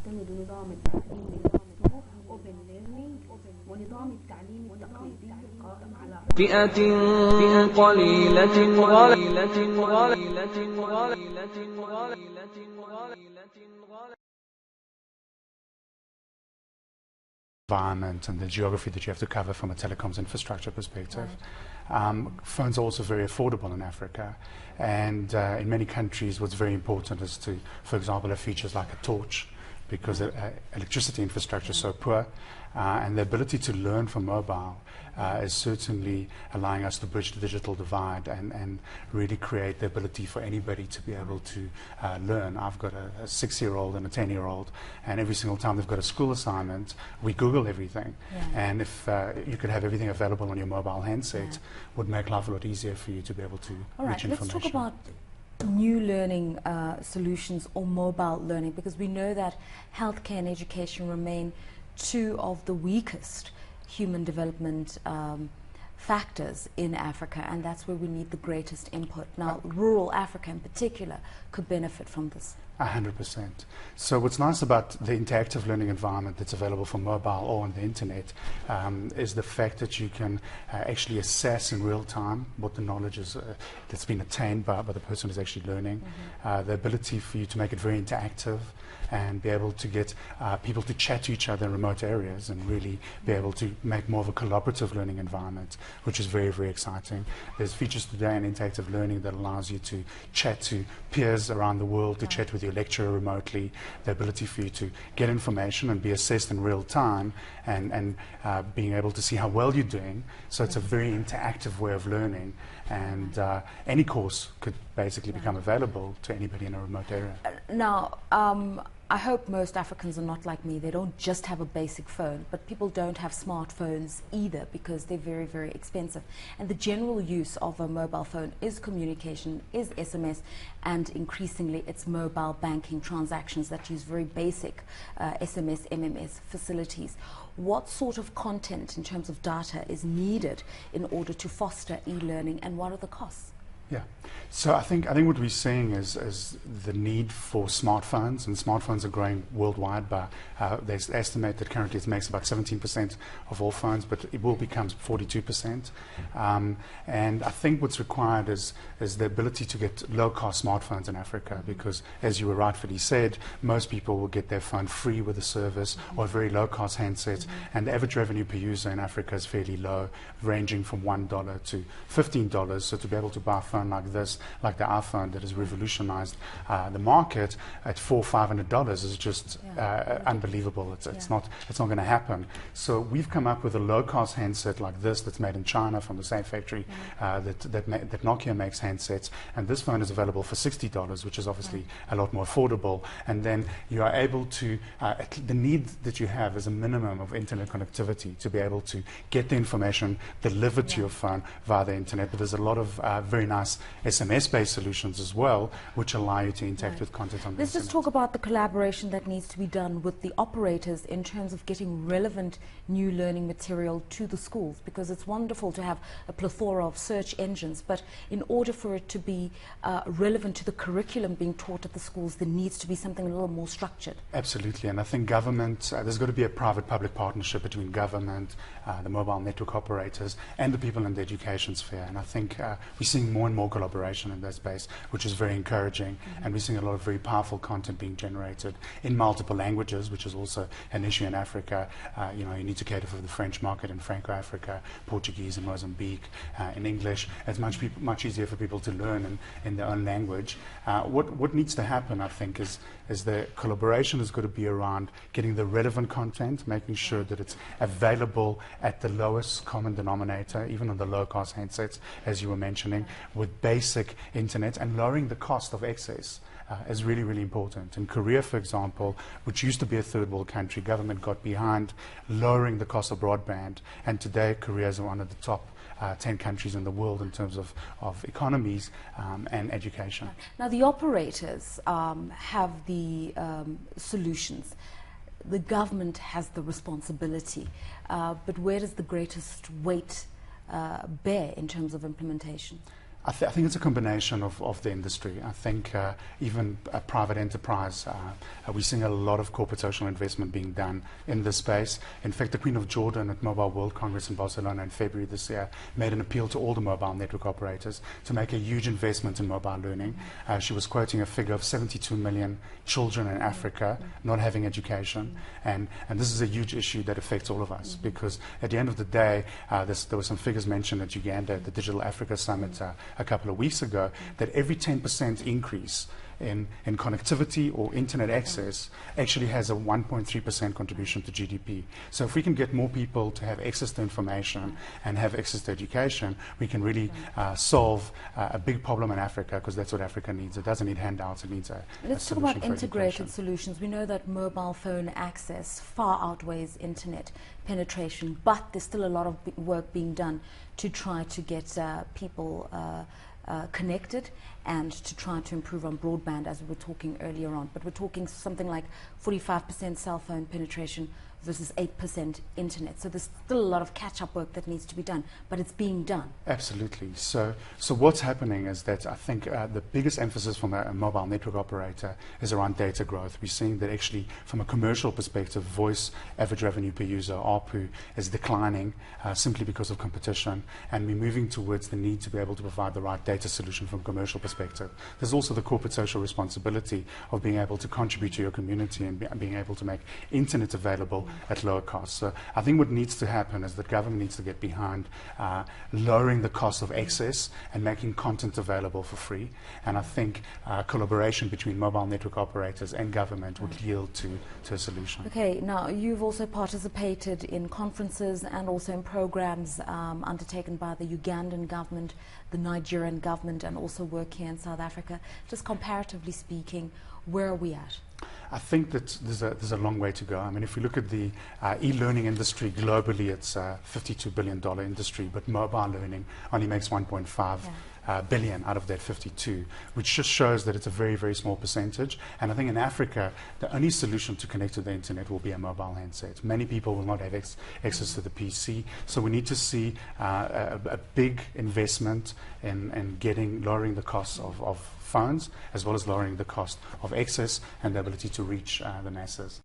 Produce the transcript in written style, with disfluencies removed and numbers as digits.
تعتمد نظام التعليم المفتوح open learning ونظام التعليم التقليدي القائم على فئة قليلة environment and the geography that you have to cover from a telecoms infrastructure perspective. Phones are also very affordable in Africa, and in many countries what's very important is to, for example, have features like a torch, because electricity infrastructure is so poor, and the ability to learn from mobile is certainly allowing us to bridge the digital divide and really create the ability for anybody to be able to learn. I've got a 6-year-old and a 10-year-old, and every single time they've got a school assignment, we Google everything. And if you could have everything available on your mobile handset, would make life a lot easier for you to be able to reach information. Let's talk about new learning solutions or mobile learning, because we know that healthcare and education remain two of the weakest human development factors in Africa, and that's where we need the greatest input. Now, rural Africa in particular could benefit from this. 100%. So what's nice about the interactive learning environment that's available for mobile or on the internet is the fact that you can actually assess in real time what the knowledge is that's been attained by the person who's actually learning. The ability for you to make it very interactive and be able to get people to chat to each other in remote areas and really be able to make more of a collaborative learning environment, which is very, very exciting. There's features today in interactive learning that allows you to chat to peers around the world, to chat with your lecturer remotely, the ability for you to get information and be assessed in real time, and being able to see how well you're doing. So it's a very interactive way of learning, and any course could basically become available to anybody in a remote area. Now, I hope most Africans are not like me. They don't just have a basic phone, but people don't have smartphones either because they're very, very expensive. And the general use of a mobile phone is communication, is SMS, and increasingly it's mobile banking transactions that use very basic SMS, MMS facilities. What sort of content in terms of data is needed in order to foster e-learning, and what are the costs? Yeah, so I think what we're seeing is the need for smartphones, and smartphones are growing worldwide. But they estimate that currently it makes about 17% of all phones, but it will become 42%. And I think what's required is the ability to get low-cost smartphones in Africa, because, as you were rightfully said, most people will get their phone free with a service or a very low-cost handset, and the average revenue per user in Africa is fairly low, ranging from $1 to $15. So to be able to buy a phone like this, like the iPhone that has revolutionized the market at $400-500 is just unbelievable. It's not going to happen. So we've come up with a low-cost handset like this that's made in China from the same factory that Nokia makes handsets, and this phone is available for $60, which is obviously a lot more affordable. And then you are able to the need that you have is a minimum of internet connectivity to be able to get the information delivered to your phone via the internet. But there's a lot of very nice SMS-based solutions as well, which allow you to interact with content on the internet. Let's just talk about the collaboration that needs to be done with the operators in terms of getting relevant new learning material to the schools, because it's wonderful to have a plethora of search engines, but in order for it to be relevant to the curriculum being taught at the schools, there needs to be something a little more structured. Absolutely, and I think government, there's got to be a private-public partnership between government, the mobile network operators, and the people in the education sphere. And I think we're seeing more and more collaboration in that space, which is very encouraging. And we're seeing a lot of very powerful content being generated in multiple languages, which is also an issue in Africa. You need to cater for the French market in Franco-Africa, Portuguese in Mozambique, in English. It's much easier for people to learn in their own language. What needs to happen, I think, is the collaboration is going to be around getting the relevant content, making sure that it's available at the lowest common denominator, even on the low-cost handsets, as you were mentioning, with basic internet, and lowering the cost of access is really, really important. In Korea, for example, which used to be a third world country, government got behind lowering the cost of broadband, and today Korea is one of the top 10 countries in the world in terms of economies and education. Now, the operators have the solutions. The government has the responsibility, but where does the greatest weight bear in terms of implementation? I think it's a combination of the industry. I think even private enterprise, we're seeing a lot of corporate social investment being done in this space. In fact, the Queen of Jordan at Mobile World Congress in Barcelona in February this year made an appeal to all the mobile network operators to make a huge investment in mobile learning. She was quoting a figure of 72 million children in Africa not having education. And this is a huge issue that affects all of us, because at the end of the day, there were some figures mentioned at Uganda at the Digital Africa Summit a couple of weeks ago, that every 10% increase in connectivity or internet access actually has a 1.3% contribution to GDP. So if we can get more people to have access to information and have access to education, we can really solve a big problem in Africa, because that's what Africa needs. It doesn't need handouts, it needs a Let's talk solution about for integrated education. solutions. We know that mobile phone access far outweighs internet penetration, but there's still a lot of work being done to try to get people connected and to try to improve on broadband, as we were talking earlier on. But we're talking something like 45% cell phone penetration versus 8% internet. So there's still a lot of catch-up work that needs to be done, but it's being done. Absolutely. So what's happening is that I think the biggest emphasis from a mobile network operator is around data growth. We're seeing that actually from a commercial perspective, voice average revenue per user, ARPU, is declining simply because of competition, and we're moving towards the need to be able to provide the right data solution from a commercial perspective. There's also the corporate social responsibility of being able to contribute to your community and being able to make internet available at lower cost. So I think what needs to happen is that government needs to get behind lowering the cost of access and making content available for free. And I think collaboration between mobile network operators and government would yield to a solution. Okay, now you've also participated in conferences and also in programs undertaken by the Ugandan government, the Nigerian government, and also work here in South Africa. Just comparatively speaking, where are we at? I think that there's a long way to go. I mean, if we look at the e-learning industry globally, it's a $52 billion industry, but mobile learning only makes 1.5 billion out of that 52, which just shows that it's a very, very small percentage. And I think in Africa, the only solution to connect to the internet will be a mobile handset. Many people will not have access to the PC, so we need to see a big investment in lowering the cost of phones, as well as lowering the cost of access and the ability to reach the masses.